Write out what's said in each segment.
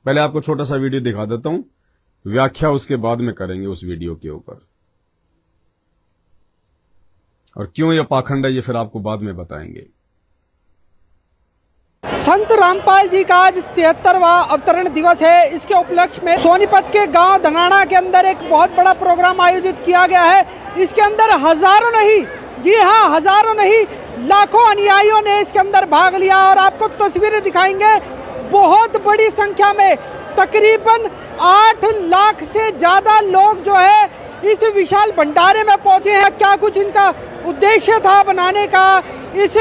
पहले आपको छोटा सा वीडियो दिखा देता हूं, व्याख्या उसके बाद में करेंगे उस वीडियो के ऊपर। और क्यों यह पाखंड है ये फिर आपको बाद में बताएंगे। संत रामपाल जी का आज 73वां अवतरण दिवस है। इसके उपलक्ष्य में सोनीपत के गांव धनाना के अंदर एक बहुत बड़ा प्रोग्राम आयोजित किया गया है। इसके अंदर हजारों नहीं, जी हाँ हजारों नहीं, लाखों अनुयायियों ने इसके अंदर भाग लिया और आपको तस्वीरें दिखाएंगे। बहुत बड़ी संख्या में तकरीबन 8 लाख से ज्यादा लोग जो है इस विशाल भंडारे में पहुंचे हैं। क्या कुछ इनका उद्देश्य था बनाने का, इस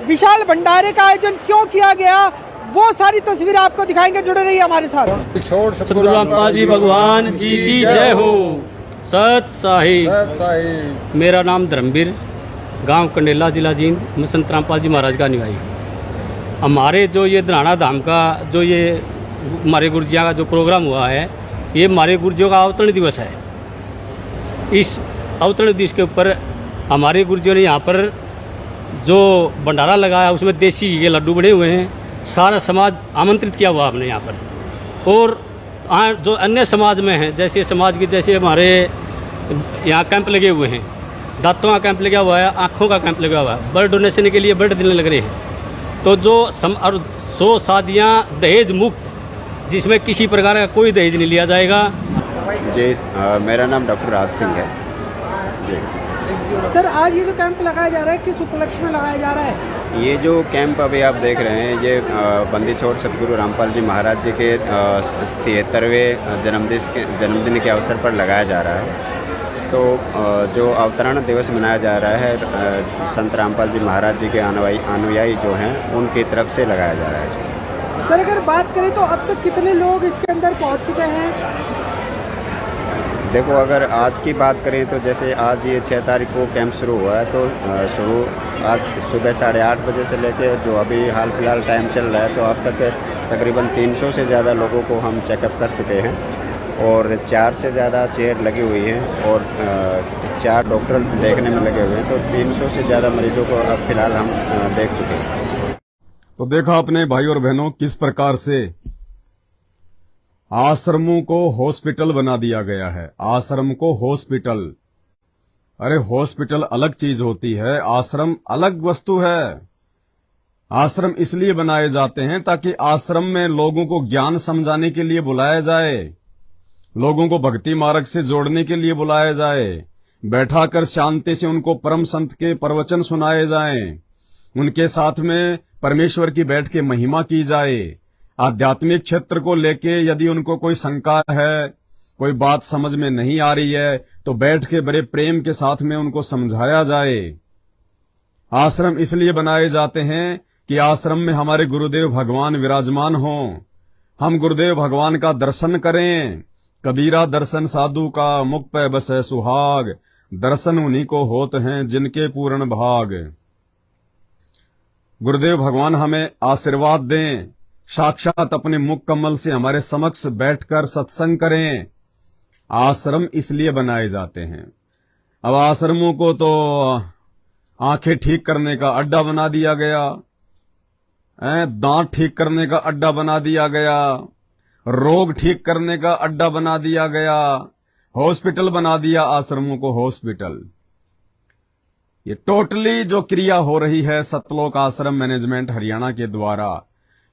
विशाल भंडारे का आयोजन क्यों किया गया, वो सारी तस्वीरें आपको दिखाएंगे। जुड़े रहिए हमारे साथ। सतगुरु रामपाल जी भगवान जी की जय हो। सत साहिब। मेरा नाम धर्मवीर, गांव कंडेला, जिला जींद। मैं संत रामपाल जी महाराज का अनुयायी हूँ। हमारे जो ये धनाना धाम का जो ये हमारे गुरुजिया का जो प्रोग्राम हुआ है, ये हमारे गुरुजियों का अवतरण दिवस है। इस अवतरण दिवस के ऊपर हमारे गुरुजियों ने यहाँ पर जो भंडारा लगाया, उसमें देसी घी के लड्डू बने हुए हैं। सारा समाज आमंत्रित किया हुआ हमने यहाँ पर। और जो अन्य समाज में हैं, जैसे समाज के जैसे हमारे यहाँ कैंप लगे हुए हैं, दांतों का कैंप लगा हुआ है, आँखों का कैंप लगा हुआ है, ब्लड डोनेशन के लिए ब्लड देने लग रहे हैं। तो जो और 100 शादियाँ दहेज मुक्त, जिसमें किसी प्रकार का कोई दहेज नहीं लिया जाएगा। जी, मेरा नाम डॉक्टर राज सिंह है जी। सर, आज ये जो कैंप लगाया जा रहा है, किस उपलक्ष्य में लगाया जा रहा है? ये जो कैंप अभी आप देख रहे हैं, ये बंदी छोड़ सतगुरु रामपाल जी महाराज जी के 73वें जन्मदिन के अवसर पर लगाया जा रहा है। तो जो अवतरण दिवस मनाया जा रहा है, संत रामपाल जी महाराज जी के अनुयायी जो हैं उनकी तरफ से लगाया जा रहा है। सर, अगर बात करें तो अब तक कितने लोग इसके अंदर पहुंच चुके हैं? देखो, अगर आज की बात करें तो जैसे आज ये 6 तारीख को कैंप शुरू हुआ है, तो शुरू आज सुबह 8:30 बजे से लेकर जो अभी हाल फिलहाल टाइम चल रहा है, तो अब तक तकरीबन 300 से ज़्यादा लोगों को हम चेकअप कर चुके हैं और 4 से ज़्यादा चेयर लगी हुई हैं और 4 डॉक्टर देखने में लगे हुए हैं। तो 300 से ज़्यादा मरीजों को अब फिलहाल हम देख चुके हैं। तो देखा आपने भाई और बहनों किस प्रकार से आश्रमों को हॉस्पिटल बना दिया गया है। आश्रम को हॉस्पिटल, अरे हॉस्पिटल अलग चीज होती है, आश्रम अलग वस्तु है। आश्रम इसलिए बनाए जाते हैं ताकि आश्रम में लोगों को ज्ञान समझाने के लिए बुलाया जाए, लोगों को भक्ति मार्ग से जोड़ने के लिए बुलाया जाए, बैठाकर शांति से उनको परम संत के प्रवचन सुनाए जाएं, उनके साथ में परमेश्वर की बैठ के महिमा की जाए। आध्यात्मिक क्षेत्र को लेके यदि उनको कोई शंका है, कोई बात समझ में नहीं आ रही है, तो बैठ के बड़े प्रेम के साथ में उनको समझाया जाए। आश्रम इसलिए बनाए जाते हैं कि आश्रम में हमारे गुरुदेव भगवान विराजमान हों, हम गुरुदेव भगवान का दर्शन करें। कबीरा दर्शन साधु का, मुख पे बसे सुहाग, दर्शन उन्हीं को होते हैं जिनके पूर्ण भाग। गुरुदेव भगवान हमें आशीर्वाद दें, साक्षात अपने मुख कमल से हमारे समक्ष बैठकर सत्संग करें। आश्रम इसलिए बनाए जाते हैं। अब आश्रमों को तो आंखें ठीक करने का अड्डा बना दिया गया, दांत ठीक करने का अड्डा बना दिया गया, रोग ठीक करने का अड्डा बना दिया गया, हॉस्पिटल बना दिया आश्रमों को हॉस्पिटल। ये टोटली जो क्रिया हो रही है सतलोक आश्रम मैनेजमेंट हरियाणा के द्वारा,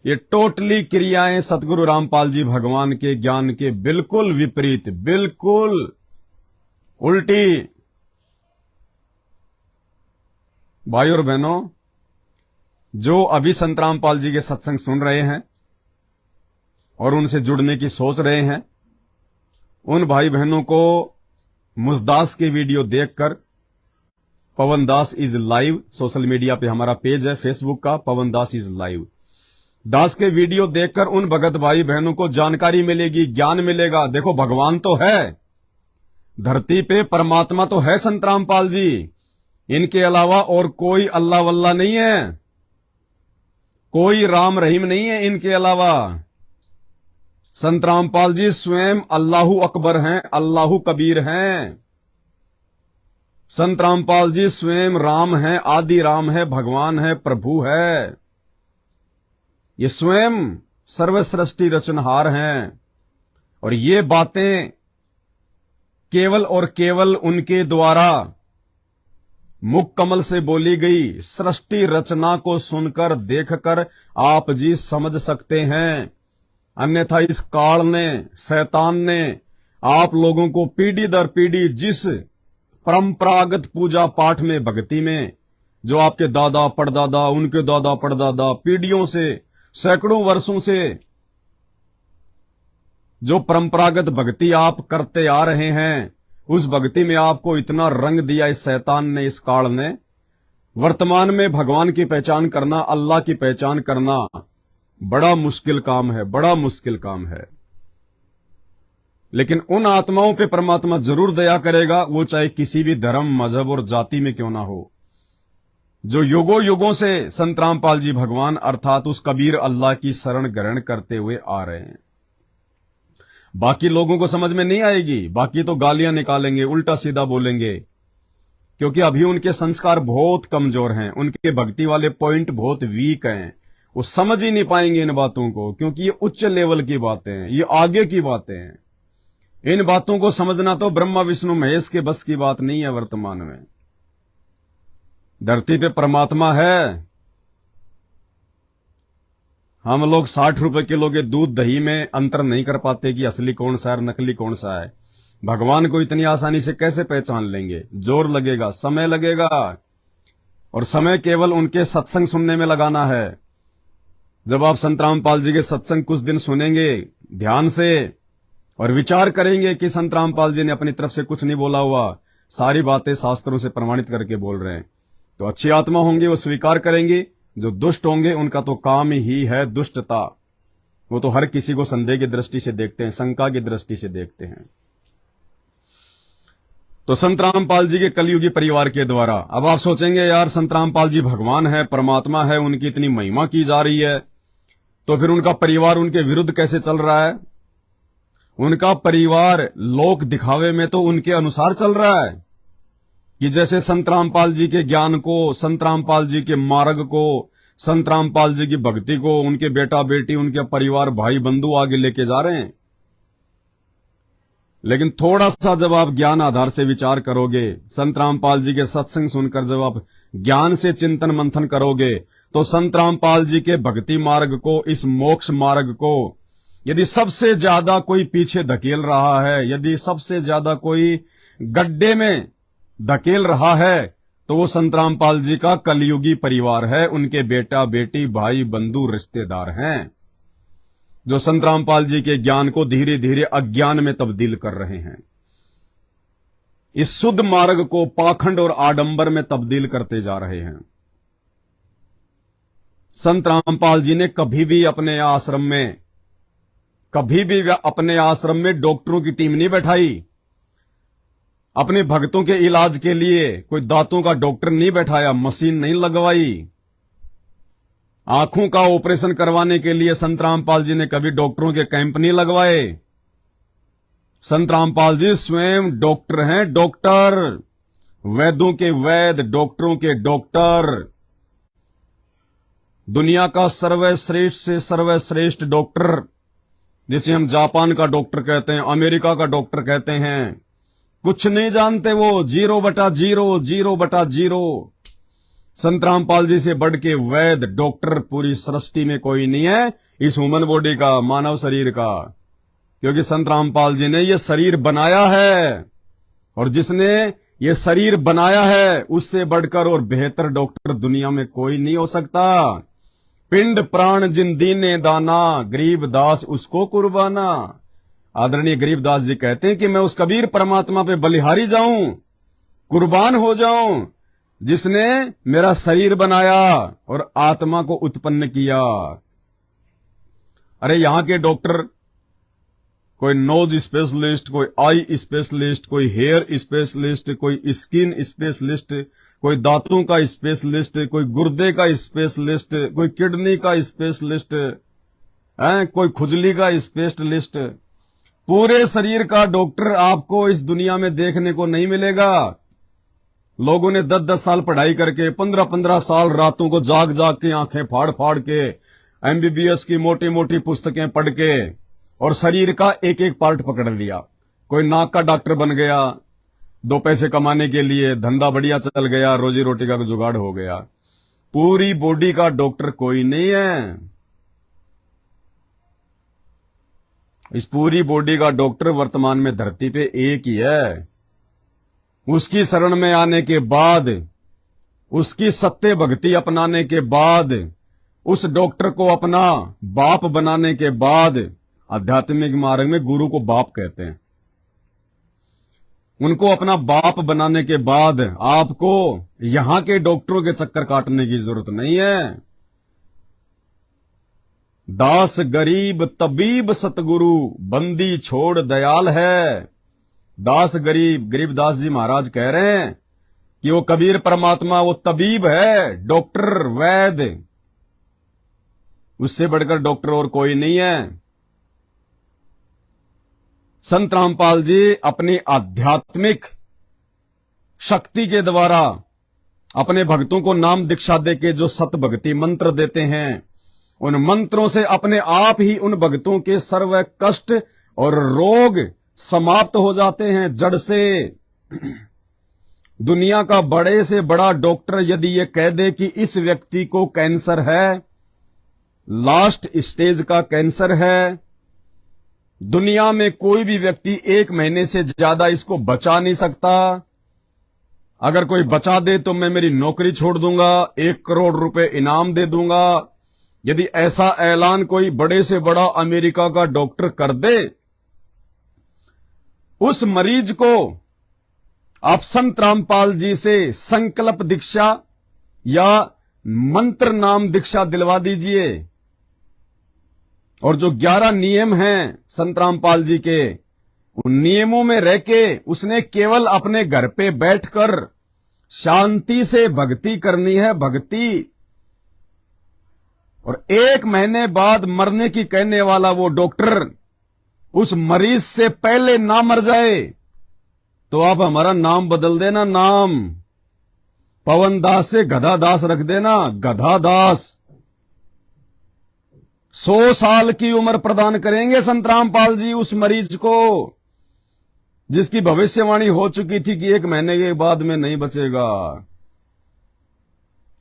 ये टोटली क्रियाएं सतगुरु रामपाल जी भगवान के ज्ञान के बिल्कुल विपरीत, बिल्कुल उल्टी। भाई और बहनों, जो अभी संत रामपाल जी के सत्संग सुन रहे हैं और उनसे जुड़ने की सोच रहे हैं, उन भाई बहनों को मुजदास के वीडियो देखकर, पवन दास इज लाइव सोशल मीडिया पे हमारा पेज है फेसबुक का, पवन दास इज लाइव, दास के वीडियो देखकर उन भगत भाई बहनों को जानकारी मिलेगी, ज्ञान मिलेगा। देखो, भगवान तो है धरती पे, परमात्मा तो है संत रामपाल जी, इनके अलावा और कोई अल्लाह वल्लाह नहीं है, कोई राम रहीम नहीं है इनके अलावा। संत रामपाल जी स्वयं अल्लाहू अकबर हैं, अल्लाहू कबीर हैं। संत रामपाल जी स्वयं राम हैं, आदि राम है, भगवान है, प्रभु है। ये स्वयं सर्वसृष्टि रचनहार हैं। और ये बातें केवल और केवल उनके द्वारा मुख कमल से बोली गई सृष्टि रचना को सुनकर देखकर आप जी समझ सकते हैं। अन्यथा इस काल ने, शैतान ने आप लोगों को पीढ़ी दर पीढ़ी जिस परंपरागत पूजा पाठ में, भक्ति में, जो आपके दादा परदादा, उनके दादा परदादा पीढ़ियों से, सैकड़ों वर्षों से जो परंपरागत भक्ति आप करते आ रहे हैं, उस भक्ति में आपको इतना रंग दिया इस शैतान ने, इस काल ने। वर्तमान में भगवान की पहचान करना, अल्लाह की पहचान करना बड़ा मुश्किल काम है, बड़ा मुश्किल काम है। लेकिन उन आत्माओं पे परमात्मा जरूर दया करेगा, वो चाहे किसी भी धर्म, मजहब और जाति में क्यों ना हो, जो युगों युगों से संत रामपाल जी भगवान अर्थात उस कबीर अल्लाह की शरण ग्रहण करते हुए आ रहे हैं। बाकी लोगों को समझ में नहीं आएगी, बाकी तो गालियां निकालेंगे, उल्टा सीधा बोलेंगे, क्योंकि अभी उनके संस्कार बहुत कमजोर हैं, उनके भक्ति वाले पॉइंट बहुत वीक हैं। वो समझ ही नहीं पाएंगे इन बातों को, क्योंकि ये उच्च लेवल की बातें हैं, ये आगे की बातें हैं। इन बातों को समझना तो ब्रह्मा विष्णु महेश के बस की बात नहीं है। वर्तमान में धरती पे परमात्मा है। हम लोग 60 रुपए किलो के दूध दही में अंतर नहीं कर पाते कि असली कौन सा है, नकली कौन सा है। भगवान को इतनी आसानी से कैसे पहचान लेंगे? जोर लगेगा, समय लगेगा, और समय केवल उनके सत्संग सुनने में लगाना है। जब आप संत रामपाल जी के सत्संग कुछ दिन सुनेंगे ध्यान से और विचार करेंगे कि संत रामपाल जी ने अपनी तरफ से कुछ नहीं बोला हुआ, सारी बातें शास्त्रों से प्रमाणित करके बोल रहे हैं, तो अच्छी आत्मा होंगे, वो स्वीकार करेंगे। जो दुष्ट होंगे उनका तो काम ही है दुष्टता। वो तो हर किसी को संदेह की दृष्टि से देखते हैं, शंका की दृष्टि से देखते हैं। तो संत रामपाल जी के कलयुगी परिवार के द्वारा अब आप सोचेंगे यार संत रामपाल जी भगवान है, परमात्मा है, उनकी इतनी महिमा की जा रही है, तो फिर उनका परिवार उनके विरुद्ध कैसे चल रहा है? उनका परिवार लोक दिखावे में तो उनके अनुसार चल रहा है कि जैसे संत रामपाल जी के ज्ञान को, संत रामपाल जी के मार्ग को, संत रामपाल जी की भक्ति को उनके बेटा बेटी, उनके परिवार भाई बंधु आगे लेके जा रहे हैं। लेकिन थोड़ा सा जब आप ज्ञान आधार से विचार करोगे, संत रामपाल जी के सत्संग सुनकर जब आप ज्ञान से चिंतन मंथन करोगे, तो संत रामपाल जी के भक्ति मार्ग को, इस मोक्ष मार्ग को यदि सबसे ज्यादा कोई पीछे धकेल रहा है, यदि सबसे ज्यादा कोई गड्ढे में धकेल रहा है, तो वो संत रामपाल जी का कलयुगी परिवार है। उनके बेटा बेटी भाई बंधु रिश्तेदार हैं, जो संत रामपाल जी के ज्ञान को धीरे धीरे अज्ञान में तब्दील कर रहे हैं, इस शुद्ध मार्ग को पाखंड और आडंबर में तब्दील करते जा रहे हैं। संत रामपाल जी ने कभी भी अपने आश्रम में डॉक्टरों की टीम नहीं बैठाई, अपने भक्तों के इलाज के लिए कोई दांतों का डॉक्टर नहीं बैठाया, मशीन नहीं लगवाई। आंखों का ऑपरेशन करवाने के लिए संत रामपाल जी ने कभी डॉक्टरों के कैंप नहीं लगवाए। संत रामपाल जी स्वयं डॉक्टर हैं, डॉक्टर, वैद्यों के वैद, डॉक्टरों के डॉक्टर, दुनिया का सर्वश्रेष्ठ से सर्वश्रेष्ठ डॉक्टर, जिसे हम जापान का डॉक्टर कहते हैं, अमेरिका का डॉक्टर कहते हैं। कुछ नहीं जानते वो, 0/0, 0/0। संत रामपाल जी से बढ़ के वैद डॉक्टर पूरी सृष्टि में कोई नहीं है, इस ह्यूमन बॉडी का, मानव शरीर का, क्योंकि संत रामपाल जी ने ये शरीर बनाया है, और जिसने ये शरीर बनाया है उससे बढ़कर और बेहतर डॉक्टर दुनिया में कोई नहीं हो सकता। पिंड प्राण जिन दीने दाना, गरीबदास उसको कुर्बाना। आदरणीय गरीबदास जी कहते हैं कि मैं उस कबीर परमात्मा पे बलिहारी जाऊं, कुर्बान हो जाऊं, जिसने मेरा शरीर बनाया और आत्मा को उत्पन्न किया। अरे यहां के डॉक्टर, कोई नोज स्पेशलिस्ट, कोई आई स्पेशलिस्ट, कोई हेयर स्पेशलिस्ट, कोई स्किन स्पेशलिस्ट, कोई दांतों का स्पेशलिस्ट, कोई गुर्दे का स्पेशलिस्ट, कोई किडनी का स्पेशलिस्ट, कोई खुजली का स्पेशलिस्ट, पूरे शरीर का डॉक्टर आपको इस दुनिया में देखने को नहीं मिलेगा। लोगों ने 10-10 साल पढ़ाई करके, 15-15 साल रातों को जाग जाग के, आंखें फाड़ फाड़ के, एमबीबीएस की मोटी मोटी पुस्तकें पढ़ के और शरीर का एक एक पार्ट पकड़ लिया। कोई नाक का डॉक्टर बन गया, 2 पैसे कमाने के लिए, धंधा बढ़िया चल गया, रोजी रोटी का जुगाड़ हो गया। पूरी बॉडी का डॉक्टर कोई नहीं है। इस पूरी बॉडी का डॉक्टर वर्तमान में धरती पे एक ही है। उसकी शरण में आने के बाद, उसकी सत्य भक्ति अपनाने के बाद, उस डॉक्टर को अपना बाप बनाने के बाद, आध्यात्मिक मार्ग में गुरु को बाप कहते हैं, उनको अपना बाप बनाने के बाद आपको यहां के डॉक्टरों के चक्कर काटने की जरूरत नहीं है। दास गरीब तबीब सतगुरु, बंदी छोड़ दयाल है। दास गरीब, गरीबदास जी महाराज कह रहे हैं कि वो कबीर परमात्मा वो तबीब है, डॉक्टर, वैद्य, उससे बढ़कर डॉक्टर और कोई नहीं है। संत रामपाल जी अपनी आध्यात्मिक शक्ति के द्वारा अपने भक्तों को नाम दीक्षा देके जो सत भक्ति मंत्र देते हैं, उन मंत्रों से अपने आप ही उन भक्तों के सर्व कष्ट और रोग समाप्त हो जाते हैं जड़ से। दुनिया का बड़े से बड़ा डॉक्टर यदि ये कह दे कि इस व्यक्ति को कैंसर है, लास्ट स्टेज का कैंसर है, दुनिया में कोई भी व्यक्ति 1 महीने से ज्यादा इसको बचा नहीं सकता। अगर कोई बचा दे तो मैं मेरी नौकरी छोड़ दूंगा, 1 करोड़ रुपए इनाम दे दूंगा। यदि ऐसा ऐलान कोई बड़े से बड़ा अमेरिका का डॉक्टर कर दे, उस मरीज को आप संत रामपाल जी से संकल्प दीक्षा या मंत्र नाम दीक्षा दिलवा दीजिए, और जो 11 नियम हैं संत रामपाल जी के, उन नियमों में रह के उसने केवल अपने घर पे बैठकर शांति से भक्ति करनी है, भक्ति। और 1 महीने बाद मरने की कहने वाला वो डॉक्टर उस मरीज से पहले ना मर जाए तो आप हमारा नाम बदल देना, नाम पवन दास से गधा दास रख देना, गधा दास। 100 साल की उम्र प्रदान करेंगे संत रामपाल जी उस मरीज को जिसकी भविष्यवाणी हो चुकी थी कि 1 महीने के बाद में नहीं बचेगा।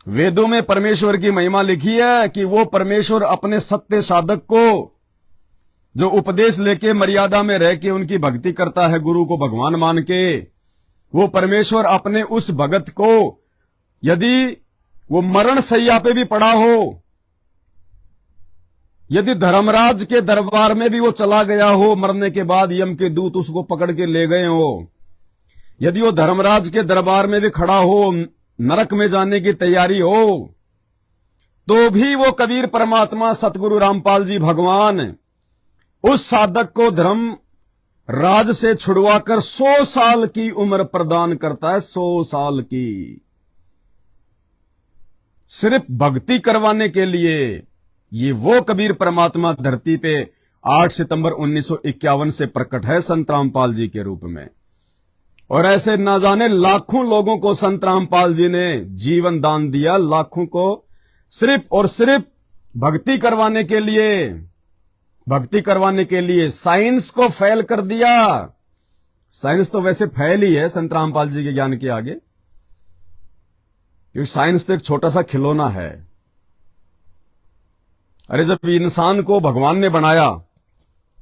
वेदों में परमेश्वर की महिमा लिखी है कि वो परमेश्वर अपने सत्य साधक को जो उपदेश लेके मर्यादा में रह के उनकी भक्ति करता है, गुरु को भगवान मान के, वो परमेश्वर अपने उस भगत को यदि वो मरण सैया पे भी पड़ा हो, यदि धर्मराज के दरबार में भी वो चला गया हो, मरने के बाद यम के दूत उसको पकड़ के ले गए हो, यदि वो धर्मराज के दरबार में भी खड़ा हो, नरक में जाने की तैयारी हो, तो भी वो कबीर परमात्मा सतगुरु रामपाल जी भगवान उस साधक को धर्म राज से छुड़वाकर 100 साल की उम्र प्रदान करता है, 100 साल की, सिर्फ भक्ति करवाने के लिए। ये वो कबीर परमात्मा धरती पे 8 सितंबर 1951 से प्रकट है संत रामपाल जी के रूप में। और ऐसे ना जाने लाखों लोगों को संत रामपाल जी ने जीवन दान दिया, लाखों को सिर्फ और सिर्फ भक्ति करवाने के लिए, भक्ति करवाने के लिए। साइंस को फेल कर दिया। साइंस तो वैसे फेल ही है संत रामपाल जी के ज्ञान के आगे, क्योंकि साइंस तो एक छोटा सा खिलौना है। अरे जब इंसान को भगवान ने बनाया,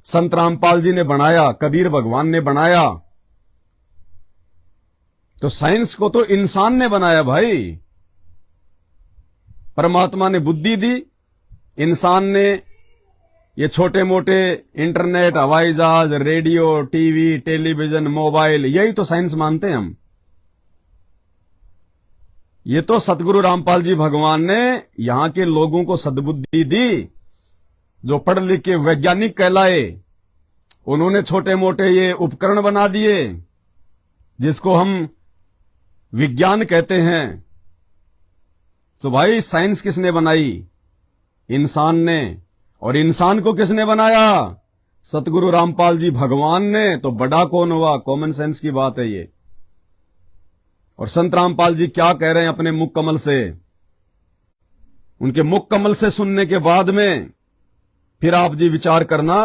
संत रामपाल जी ने बनाया, कबीर भगवान ने बनाया, तो साइंस को तो इंसान ने बनाया भाई। परमात्मा ने बुद्धि दी, इंसान ने ये छोटे मोटे इंटरनेट, हवाई जहाज, रेडियो, टीवी, टेलीविजन, मोबाइल, यही तो साइंस मानते हैं हम। ये तो सतगुरु रामपाल जी भगवान ने यहां के लोगों को सद्बुद्धि दी, जो पढ़ लिख के वैज्ञानिक कहलाए। उन्होंने छोटे मोटे ये उपकरण बना दिए जिसको हम विज्ञान कहते हैं। तो भाई साइंस किसने बनाई? इंसान ने। और इंसान को किसने बनाया? सतगुरु रामपाल जी भगवान ने। तो बड़ा कौन हुआ? कॉमन सेंस की बात है ये। और संत रामपाल जी क्या कह रहे हैं अपने मुख कमल से? उनके मुख कमल से सुनने के बाद में फिर आप जी विचार करना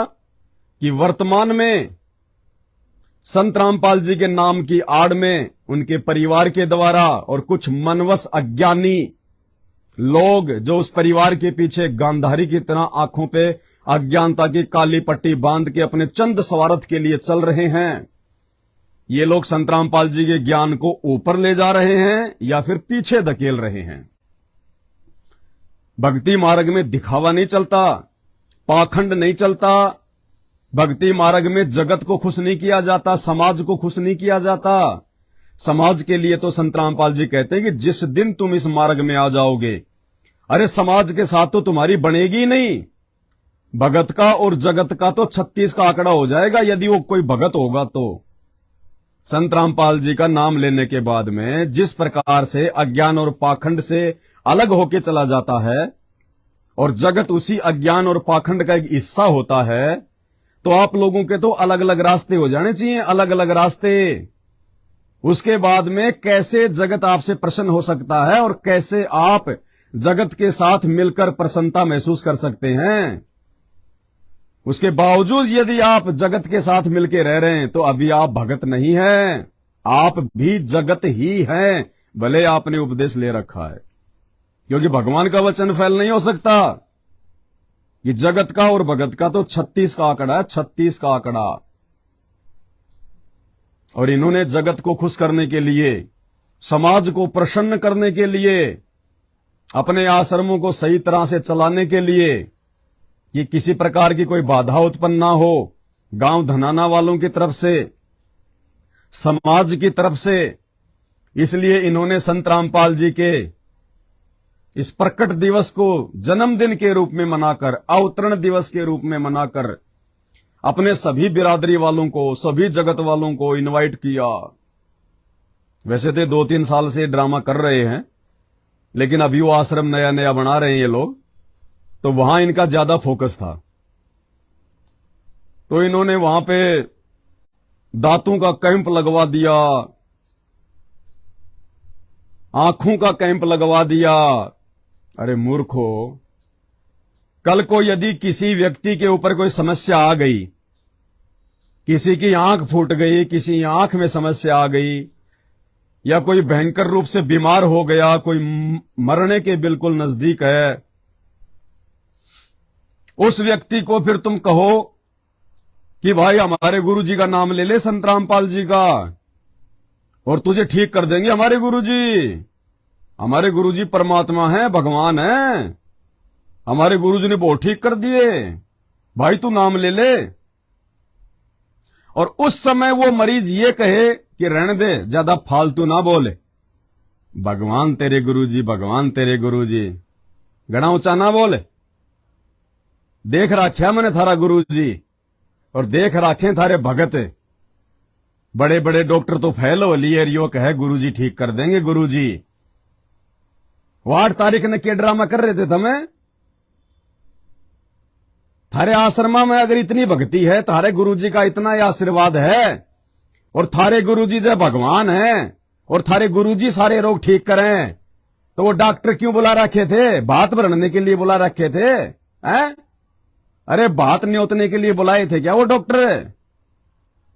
कि वर्तमान में संत रामपाल जी के नाम की आड़ में उनके परिवार के द्वारा और कुछ मनवश अज्ञानी लोग जो उस परिवार के पीछे गांधारी की तरह आंखों पे अज्ञानता की काली पट्टी बांध के अपने चंद स्वार्थ के लिए चल रहे हैं, ये लोग संत रामपाल जी के ज्ञान को ऊपर ले जा रहे हैं या फिर पीछे धकेल रहे हैं। भक्ति मार्ग में दिखावा नहीं चलता, पाखंड नहीं चलता। भक्ति मार्ग में जगत को खुश नहीं किया जाता, समाज को खुश नहीं किया जाता। समाज के लिए तो संत रामपाल जी कहते हैं कि जिस दिन तुम इस मार्ग में आ जाओगे, अरे समाज के साथ तो तुम्हारी बनेगी नहीं। भगत का और जगत का तो 36 का आंकड़ा हो जाएगा यदि वो कोई भगत होगा तो। संत रामपाल जी का नाम लेने के बाद में जिस प्रकार से अज्ञान और पाखंड से अलग होके चला जाता है और जगत उसी अज्ञान और पाखंड का एक हिस्सा होता है, तो आप लोगों के तो अलग अलग रास्ते हो जाने चाहिए, अलग अलग रास्ते। उसके बाद में कैसे जगत आपसे प्रसन्न हो सकता है और कैसे आप जगत के साथ मिलकर प्रसन्नता महसूस कर सकते हैं। उसके बावजूद यदि आप जगत के साथ मिलकर रह रहे हैं तो अभी आप भगत नहीं हैं, आप भी जगत ही हैं, भले आपने उपदेश ले रखा है। क्योंकि भगवान का वचन फैल नहीं हो सकता। ये जगत का और भगत का तो 36 का आंकड़ा है, 36 का आंकड़ा। और इन्होंने जगत को खुश करने के लिए, समाज को प्रसन्न करने के लिए, अपने आश्रमों को सही तरह से चलाने के लिए कि किसी प्रकार की कोई बाधा उत्पन्न ना हो, गांव धनाना वालों की तरफ से, समाज की तरफ से, इसलिए इन्होंने संत रामपाल जी के इस प्रकट दिवस को जन्मदिन के रूप में मनाकर, अवतरण दिवस के रूप में मनाकर अपने सभी बिरादरी वालों को, सभी जगत वालों को इनवाइट किया। वैसे तो 2-3 साल से ड्रामा कर रहे हैं, लेकिन अभी वो आश्रम नया नया बना रहे हैं ये लोग, तो वहां इनका ज्यादा फोकस था। तो इन्होंने वहां पे दांतों का कैंप लगवा दिया, आंखों का कैंप लगवा दिया। अरे मूर्खो, कल को यदि किसी व्यक्ति के ऊपर कोई समस्या आ गई, किसी की आंख फूट गई, किसी आंख में समस्या आ गई, या कोई भयंकर रूप से बीमार हो गया, कोई मरने के बिल्कुल नजदीक है, उस व्यक्ति को फिर तुम कहो कि भाई हमारे गुरुजी का नाम ले ले, संत रामपाल जी का, और तुझे ठीक कर देंगे हमारे गुरुजी। हमारे गुरुजी परमात्मा है, भगवान है, हमारे गुरुजी ने बहुत ठीक कर दिए, भाई तू नाम ले ले। और उस समय वो मरीज ये कहे कि रहने दे, ज्यादा फालतू ना बोले, भगवान तेरे गुरुजी, भगवान तेरे गुरुजी, गणा ऊंचा ना बोले, देख राख्या मैंने थारा गुरुजी और देख राखे थारे भगत। बड़े बड़े डॉक्टर तो फैलो लिए रियो कहे गुरुजी ठीक कर देंगे गुरुजी। 8 तारीख ने के ड्रामा कर रहे थे तुम्हें। थारे आश्रमा में अगर इतनी भक्ति है, थारे गुरुजी का इतना ही आशीर्वाद है, और थारे गुरुजी जो भगवान हैं, और थारे गुरुजी सारे रोग ठीक करें, तो वो डॉक्टर क्यों बुला रखे थे? बात भरने के लिए बुला रखे थे हैं? अरे बात न्योतने के लिए बुलाए थे क्या वो डॉक्टर?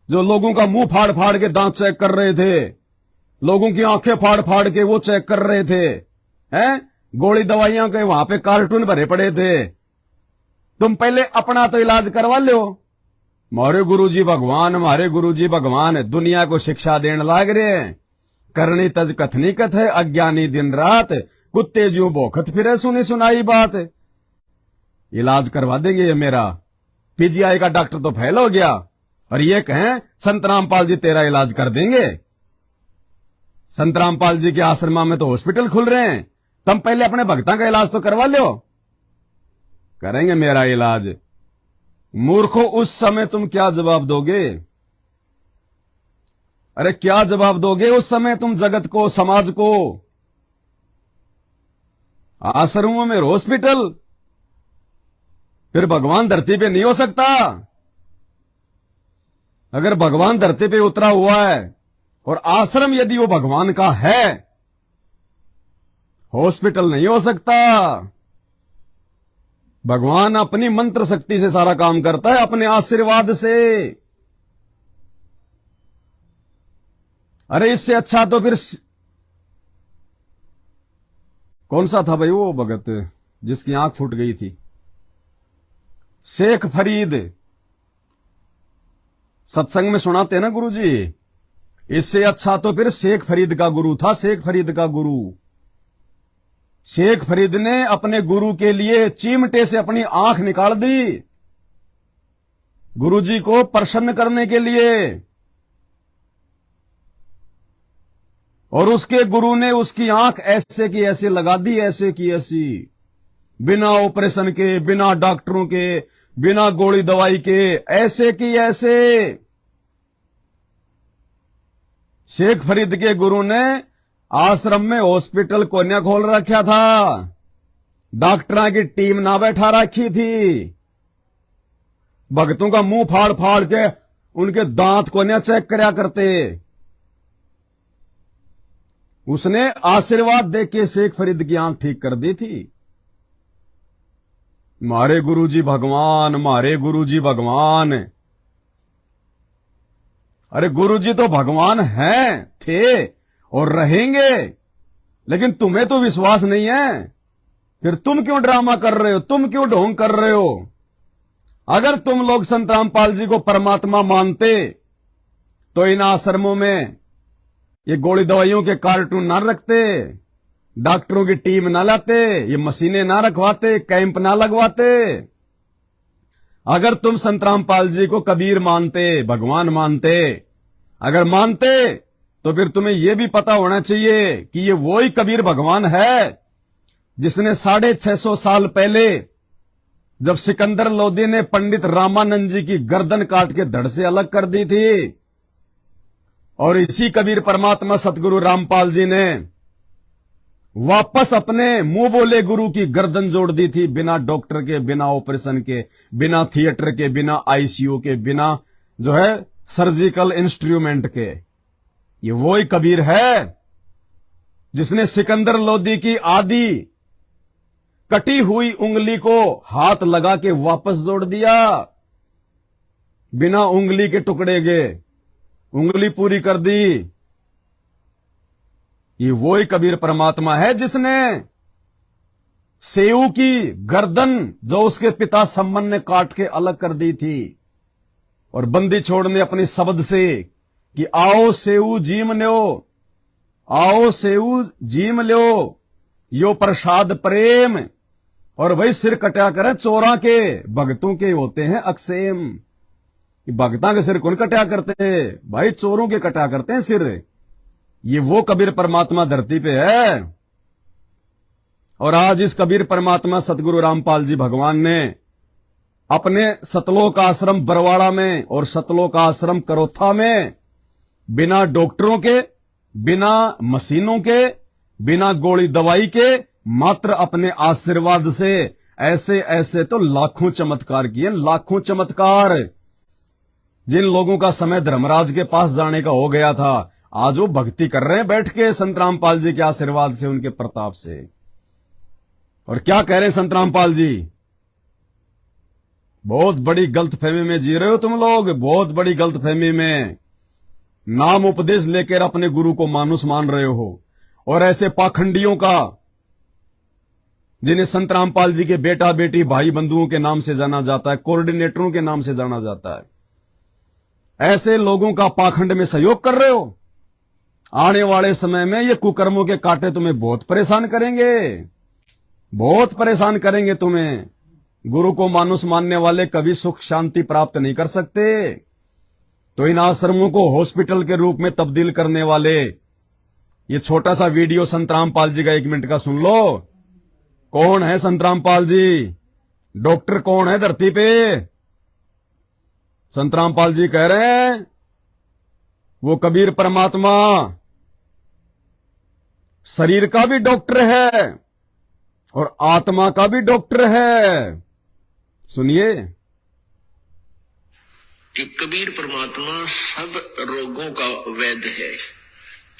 जो लोगों का मुंह फाड़ फाड़ के दांत चेक कर रहे थे, लोगों की आंखें फाड़ फाड़ के वो चेक कर रहे थे हैं? गोली दवाइयां के वहां पे कार्टून भरे पड़े थे। तुम पहले अपना तो इलाज करवा लो। हमारे गुरुजी भगवान, हमारे गुरुजी भगवान दुनिया को शिक्षा देने लाग रहे हैं। करनी तज कथनी कथ है, अज्ञानी दिन रात, कुत्ते जो भोखत फिरे सुनी सुनाई बात। इलाज करवा देंगे ये मेरा। पीजीआई का डॉक्टर तो फेल हो गया और ये कहें संत रामपाल जी तेरा इलाज कर देंगे। संत रामपाल जी के आश्रमा में तो हॉस्पिटल खुल रहे हैं, तुम पहले अपने भक्तों का इलाज तो करवा लो। करेंगे मेरा इलाज। मूर्खों, उस समय तुम क्या जवाब दोगे? अरे क्या जवाब दोगे उस समय तुम जगत को, समाज को? आश्रमों में हॉस्पिटल, फिर भगवान धरती पे नहीं हो सकता। अगर भगवान धरती पे उतरा हुआ है और आश्रम यदि वो भगवान का है, हॉस्पिटल नहीं हो सकता। भगवान अपनी मंत्र शक्ति से सारा काम करता है, अपने आशीर्वाद से। अरे इससे अच्छा तो फिर कौन सा था भाई वो भगत जिसकी आंख फूट गई थी? शेख फरीद। सत्संग में सुनाते हैं ना गुरुजी। इससे अच्छा तो फिर शेख फरीद का गुरु था, शेख फरीद का गुरु। शेख फरीद ने अपने गुरु के लिए चिमटे से अपनी आंख निकाल दी, गुरुजी को प्रसन्न करने के लिए। और उसके गुरु ने उसकी आंख ऐसे की ऐसे लगा दी, ऐसे की ऐसी, बिना ऑपरेशन के, बिना डॉक्टरों के, बिना गोली दवाई के, ऐसे की ऐसे। शेख फरीद के गुरु ने आश्रम में हॉस्पिटल कोन्या खोल रखा था, डॉक्टरों की टीम ना बैठा रखी थी, भक्तों का मुंह फाड़ फाड़ के उनके दांत कोन्या चेक करया करते। उसने आशीर्वाद देके शेख फरीद की आंख ठीक कर दी थी। मारे गुरुजी भगवान, मारे गुरुजी भगवान। अरे गुरुजी तो भगवान हैं, थे और रहेंगे, लेकिन तुम्हें तो विश्वास नहीं है। फिर तुम क्यों ड्रामा कर रहे हो, तुम क्यों ढोंग कर रहे हो? अगर तुम लोग संत रामपाल जी को परमात्मा मानते तो इन आश्रमों में ये गोली दवाइयों के कार्टून ना रखते, डॉक्टरों की टीम ना लाते, ये मशीनें ना रखवाते, कैंप ना लगवाते। अगर तुम संत रामपाल जी को कबीर मानते, भगवान मानते, अगर मानते तो फिर तुम्हें यह भी पता होना चाहिए कि ये वही कबीर भगवान है जिसने 650 साल पहले जब सिकंदर लोदी ने पंडित रामानंद जी की गर्दन काट के धड़ से अलग कर दी थी, और इसी कबीर परमात्मा सतगुरु रामपाल जी ने वापस अपने मुंह बोले गुरु की गर्दन जोड़ दी थी, बिना डॉक्टर के, बिना ऑपरेशन के, बिना थिएटर के, बिना आईसीयू के, बिना जो है सर्जिकल इंस्ट्रूमेंट के। ये वही कबीर है जिसने सिकंदर लोदी की आधी कटी हुई उंगली को हाथ लगा के वापस जोड़ दिया, बिना उंगली के टुकड़े के उंगली पूरी कर दी। ये वही कबीर परमात्मा है जिसने सेऊ की गर्दन जो उसके पिता सम्मन ने काट के अलग कर दी थी, और बंदी छोड़ने अपने शब्द से कि आओ सेऊ जीम लो, आओ सेऊ जीम लो, यो प्रसाद प्रेम। और भाई सिर कटा करे चोरा के, भगतों के होते हैं अक्षेम। भगता के सिर कौन कटा करते हैं भाई? चोरों के कटा करते हैं सिर। ये वो कबीर परमात्मा धरती पे है। और आज इस कबीर परमात्मा सतगुरु रामपाल जी भगवान ने अपने सतलोक आश्रम बरवाड़ा में और सतलोक आश्रम करोथा में बिना डॉक्टरों के, बिना मशीनों के, बिना गोली दवाई के, मात्र अपने आशीर्वाद से ऐसे ऐसे तो लाखों चमत्कार किए, लाखों चमत्कार। जिन लोगों का समय धर्मराज के पास जाने का हो गया था, आज वो भक्ति कर रहे हैं बैठ के संत रामपाल जी के आशीर्वाद से, उनके प्रताप से। और क्या कह रहे हैं संत रामपाल जी? बहुत बड़ी गलतफहमी में जी रहे हो तुम लोग, बहुत बड़ी गलतफहमी में। नाम उपदेश लेकर अपने गुरु को मानुस मान रहे हो, और ऐसे पाखंडियों का जिन्हें संत रामपाल जी के बेटा बेटी भाई बंधुओं के नाम से जाना जाता है, कोऑर्डिनेटरों के नाम से जाना जाता है, ऐसे लोगों का पाखंड में सहयोग कर रहे हो। आने वाले समय में ये कुकर्मों के कांटे तुम्हें बहुत परेशान करेंगे, बहुत परेशान करेंगे तुम्हें। गुरु को मानुस मानने वाले कभी सुख शांति प्राप्त नहीं कर सकते। तो इन आश्रमों को हॉस्पिटल के रूप में तब्दील करने वाले ये छोटा सा वीडियो संत रामपाल जी का 1 मिनट का सुन लो। कौन है संत रामपाल जी? डॉक्टर कौन है धरती पे? संत रामपाल जी कह रहे हैं वो कबीर परमात्मा शरीर का भी डॉक्टर है और आत्मा का भी डॉक्टर है। सुनिए। कि कबीर परमात्मा सब रोगों का वैद्य है।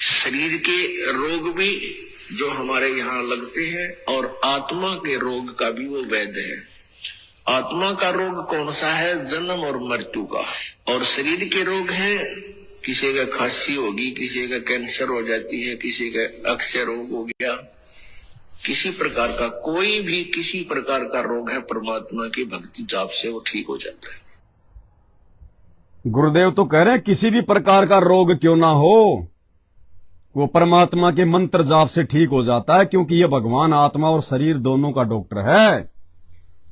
शरीर के रोग भी जो हमारे यहाँ लगते हैं और आत्मा के रोग का भी वो वैद्य है। आत्मा का रोग कौन सा है? जन्म और मृत्यु का। और शरीर के रोग हैं, किसी का खांसी होगी, किसी का कैंसर हो जाती है, किसी का अक्षय रोग हो गया, किसी प्रकार का कोई भी किसी प्रकार का रोग है, परमात्मा की भक्ति जाप से वो ठीक हो जाता है। गुरुदेव तो कह रहे हैं किसी भी प्रकार का रोग क्यों ना हो, वो परमात्मा के मंत्र जाप से ठीक हो जाता है, क्योंकि ये भगवान आत्मा और शरीर दोनों का डॉक्टर है।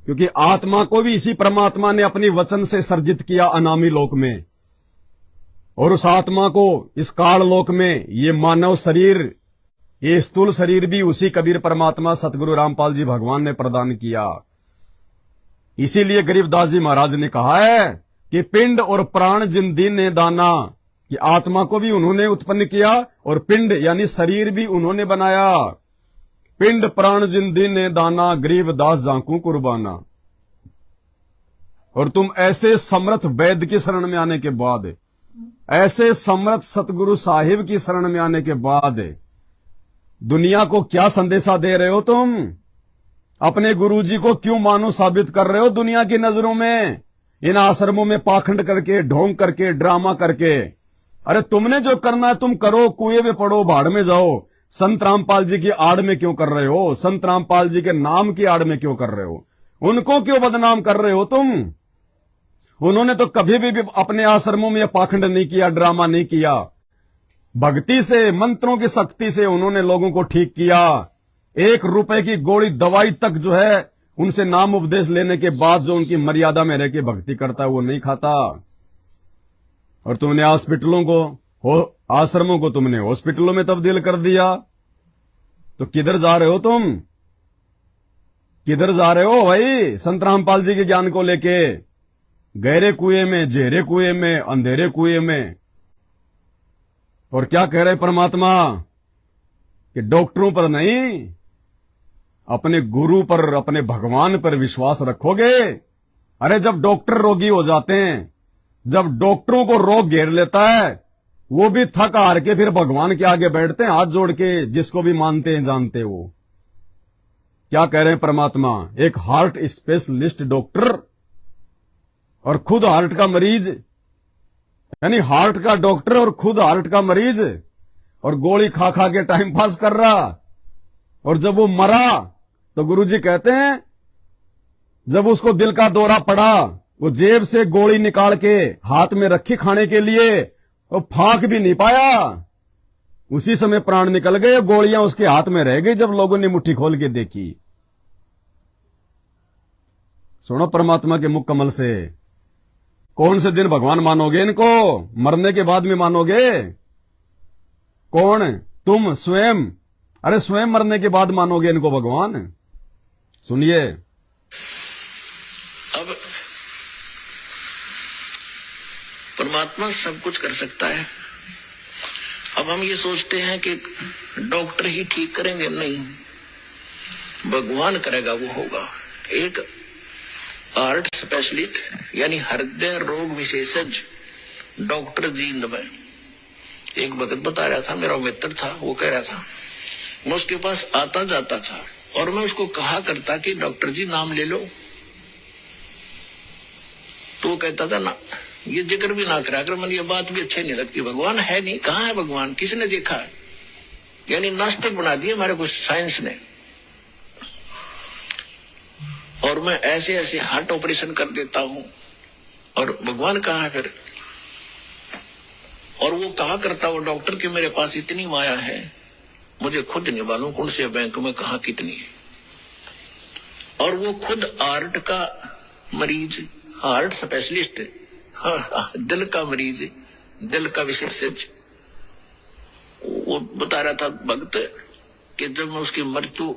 क्योंकि आत्मा को भी इसी परमात्मा ने अपनी वचन से सर्जित किया अनामी लोक में, और उस आत्मा को इस काल लोक में ये मानव शरीर, ये स्थूल शरीर भी उसी कबीर परमात्मा सतगुरु रामपाल जी भगवान ने प्रदान किया। इसीलिए गरीबदास जी महाराज ने कहा है कि पिंड और प्राण जिन दीन ने दाना, कि आत्मा को भी उन्होंने उत्पन्न किया और पिंड यानी शरीर भी उन्होंने बनाया। पिंड प्राण जिन दीन ने दाना, गरीबदास जाकू कुर्बाना। और तुम ऐसे समर्थ वैद्य की शरण में आने के बाद, ऐसे समर्थ सतगुरु साहिब की शरण में आने के बाद दुनिया को क्या संदेशा दे रहे हो तुम? अपने गुरुजी को क्यों मानो साबित कर रहे हो दुनिया की नजरों में? इन आश्रमों में पाखंड करके, ढोंग करके, ड्रामा करके। अरे तुमने जो करना है तुम करो, कुएं में पड़ो, भाड़ में जाओ। संत रामपाल जी की आड़ में क्यों कर रहे हो? संत रामपाल जी के नाम की आड़ में क्यों कर रहे हो? उनको क्यों बदनाम कर रहे हो तुम? उन्होंने तो कभी भी अपने आश्रमों में पाखंड नहीं किया, ड्रामा नहीं किया। भक्ति से, मंत्रों की शक्ति से उन्होंने लोगों को ठीक किया। 1 रुपए की गोली दवाई तक जो है उनसे नाम उपदेश लेने के बाद जो उनकी मर्यादा में रह के भक्ति करता है वो नहीं खाता। और तुमने हॉस्पिटलों को, आश्रमों को तुमने हॉस्पिटलों में तब्दील कर दिया। तो किधर जा रहे हो तुम? किधर जा रहे हो भाई? संत रामपाल जी के ज्ञान को लेके गहरे कुएं में, जेरे कुएं में, अंधेरे कुएं में। और क्या कह रहे परमात्मा कि डॉक्टरों पर नहीं, अपने गुरु पर, अपने भगवान पर विश्वास रखोगे। अरे जब डॉक्टर रोगी हो जाते हैं, जब डॉक्टरों को रोग घेर लेता है, वो भी थक हार के फिर भगवान के आगे बैठते हैं हाथ जोड़ के, जिसको भी मानते हैं, जानते वो। क्या कह रहे हैं परमात्मा? एक हार्ट स्पेशलिस्ट डॉक्टर और खुद हार्ट का मरीज, यानी हार्ट का डॉक्टर और खुद हार्ट का मरीज, और गोली खा खा के टाइम पास कर रहा। और जब वो मरा तो गुरुजी कहते हैं जब उसको दिल का दौरा पड़ा, वो जेब से गोली निकाल के हाथ में रखी खाने के लिए, वो फाक भी नहीं पाया। उसी समय प्राण निकल गए, गोलियां उसके हाथ में रह गई जब लोगों ने मुट्ठी खोल के देखी। सुनो परमात्मा के मुख कमल से, कौन से दिन भगवान मानोगे इनको? मरने के बाद में मानोगे? कौन? तुम स्वयं। अरे स्वयं मरने के बाद मानोगे इनको भगवान। सुनिए, अब परमात्मा सब कुछ कर सकता है। अब हम ये सोचते हैं कि डॉक्टर ही ठीक करेंगे, नहीं, भगवान करेगा, वो होगा। एक हार्ट स्पेशलिस्ट यानी हृदय रोग विशेषज्ञ डॉक्टर जींद में एक भगत बता रहा था, मेरा मित्र था, वो कह रहा था, मैं उसके पास आता जाता था और मैं उसको कहा करता कि डॉक्टर जी नाम ले लो, तो वो कहता था ना, ये जिक्र भी ना करा कर, मुझे ये बात भी अच्छी नहीं लगती। भगवान है नहीं, कहाँ है भगवान, किसने देखा है? यानी नास्तिक बना दिया हमारे कुछ साइंस ने। और मैं ऐसे ऐसे हार्ट ऑपरेशन कर देता हूं, और भगवान कहाँ है फिर? और वो कहा करता वो डॉक्टर कि मेरे पास इतनी माया है, मुझे खुद नहीं मालूम कौन से बैंक में कहा कितनी है। और वो खुद हार्ट का मरीज, हार्ट स्पेशलिस्ट, दिल का मरीज, दिल का विशेषज्ञ, वो बता रहा था भक्त कि जब मैं उसकी मृत्यु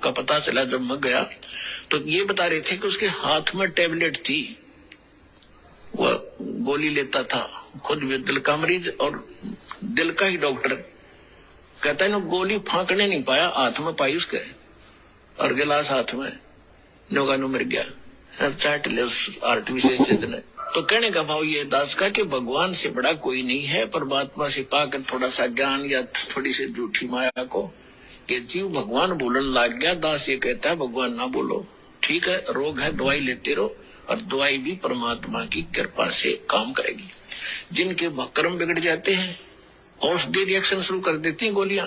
का पता चला, जब मैं गया, तो ये बता रहे थे कि उसके हाथ में टैबलेट थी, वह गोली लेता था, खुद भी दिल का मरीज और दिल का ही डॉक्टर। कहता है ना, गोली फांकने नहीं पाया, हाथ में पाई उसके, और गिलास हाथ में, नौगानो मर गया, सब चाट ले उस हार्ट विशेषज्ञ ने। तो कहने का भाव ये दास का कि भगवान से बड़ा कोई नहीं है। परमात्मा से पाकर थोड़ा सा ज्ञान या थोड़ी सी झूठी माया को कि जीव भगवान बोलने लग गया, दास ये कहता है भगवान ना बोलो, ठीक है, रोग है, दवाई लेते रहो, और दवाई भी परमात्मा की कृपा से काम करेगी। जिनके कर्म बिगड़ जाते हैं, औषधि रिएक्शन शुरू कर देती हैं गोलियां,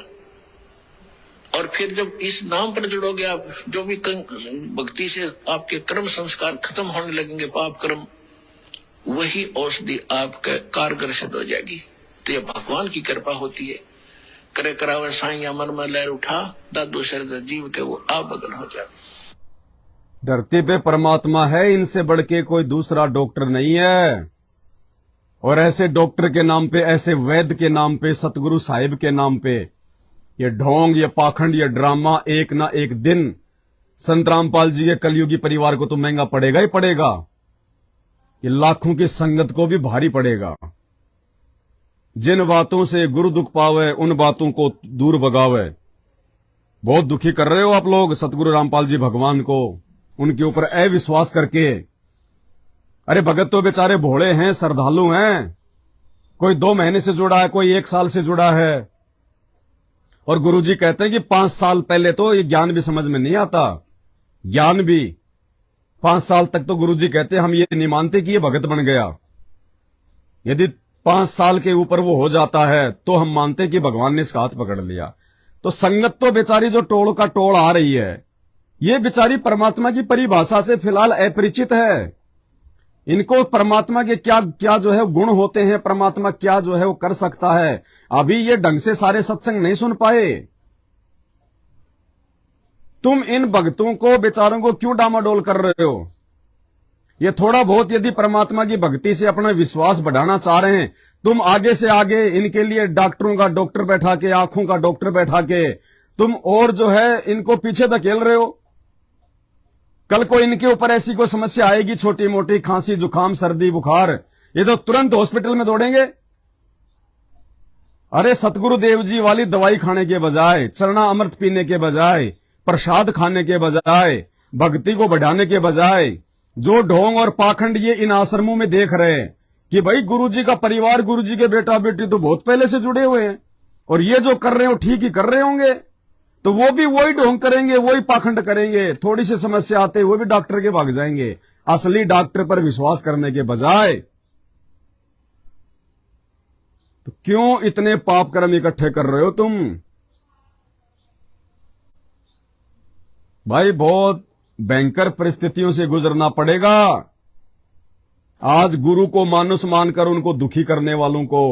और फिर जब इस नाम पर जुड़ोगे आप, जो भी भक्ति से आपके कर्म संस्कार खत्म होने लगेंगे, पाप कर्म, वही औषधि आपके कारगर सिद्ध हो जाएगी। तो ये भगवान की कृपा होती है। करे करावे साईं अमर में लहर उठा, दादू शरद जीव के वो आप बदल हो जाए। धरती पे परमात्मा है, इनसे बढ़ के कोई दूसरा डॉक्टर नहीं है। और ऐसे डॉक्टर के नाम पे, ऐसे वैद्य के नाम पे, सतगुरु साहिब के नाम पे ये ढोंग, ये पाखंड, ये ड्रामा एक ना एक दिन संत रामपाल जी के कलयुगी परिवार को तो महंगा पड़ेगा ही पड़ेगा। ये लाखों की संगत को भी भारी पड़ेगा। जिन बातों से गुरु दुख पावे, उन बातों को दूर भगावे। बहुत दुखी कर रहे हो आप लोग सतगुरु रामपाल जी भगवान को, उनके ऊपर अविश्वास करके। अरे भगत तो बेचारे भोले हैं, श्रद्धालु हैं। कोई 2 महीने से जुड़ा है, कोई 1 साल से जुड़ा है। और गुरुजी कहते हैं कि 5 साल पहले तो ये ज्ञान भी समझ में नहीं आता। ज्ञान भी 5 साल तक तो गुरुजी कहते हैं हम ये नहीं मानते कि ये भगत बन गया। यदि 5 साल के ऊपर वो हो जाता है तो हम मानते कि भगवान ने इसका हाथ पकड़ लिया। तो संगत तो बेचारी जो टोल का टोल आ रही है, ये बेचारी परमात्मा की परिभाषा से फिलहाल अपरिचित है। इनको परमात्मा के क्या क्या जो है गुण होते हैं, परमात्मा क्या जो है वो कर सकता है, अभी ये ढंग से सारे सत्संग नहीं सुन पाए। तुम इन भक्तों को, बेचारों को क्यों डामाडोल कर रहे हो? ये थोड़ा बहुत यदि परमात्मा की भक्ति से अपना विश्वास बढ़ाना चाह रहे हैं, तुम आगे से आगे इनके लिए डॉक्टरों का डॉक्टर बैठा के, आंखों का डॉक्टर बैठा के तुम और जो है इनको पीछे धकेल रहे हो। कल को इनके ऊपर ऐसी कोई समस्या आएगी, छोटी मोटी खांसी, जुकाम, सर्दी, बुखार, ये तो तुरंत हॉस्पिटल में दौड़ेंगे। अरे सतगुरु देव जी वाली दवाई खाने के बजाय, चरना अमृत पीने के बजाय, प्रसाद खाने के बजाय, भक्ति को बढ़ाने के बजाय, जो ढोंग और पाखंड ये इन आश्रमों में देख रहे हैं कि भाई गुरुजी का परिवार, गुरुजी के बेटा बेटी तो बहुत पहले से जुड़े हुए हैं, और ये जो कर रहे हो ठीक ही कर रहे होंगे, तो वो भी वही ढोंग करेंगे, वही पाखंड करेंगे। थोड़ी सी समस्या आते वो भी डॉक्टर के भाग जाएंगे, असली डॉक्टर पर विश्वास करने के बजाय। तो क्यों इतने पाप कर्म इकट्ठे कर रहे हो तुम? भाई बहुत भयंकर परिस्थितियों से गुजरना पड़ेगा। आज गुरु को मानुस मानकर उनको दुखी करने वालों को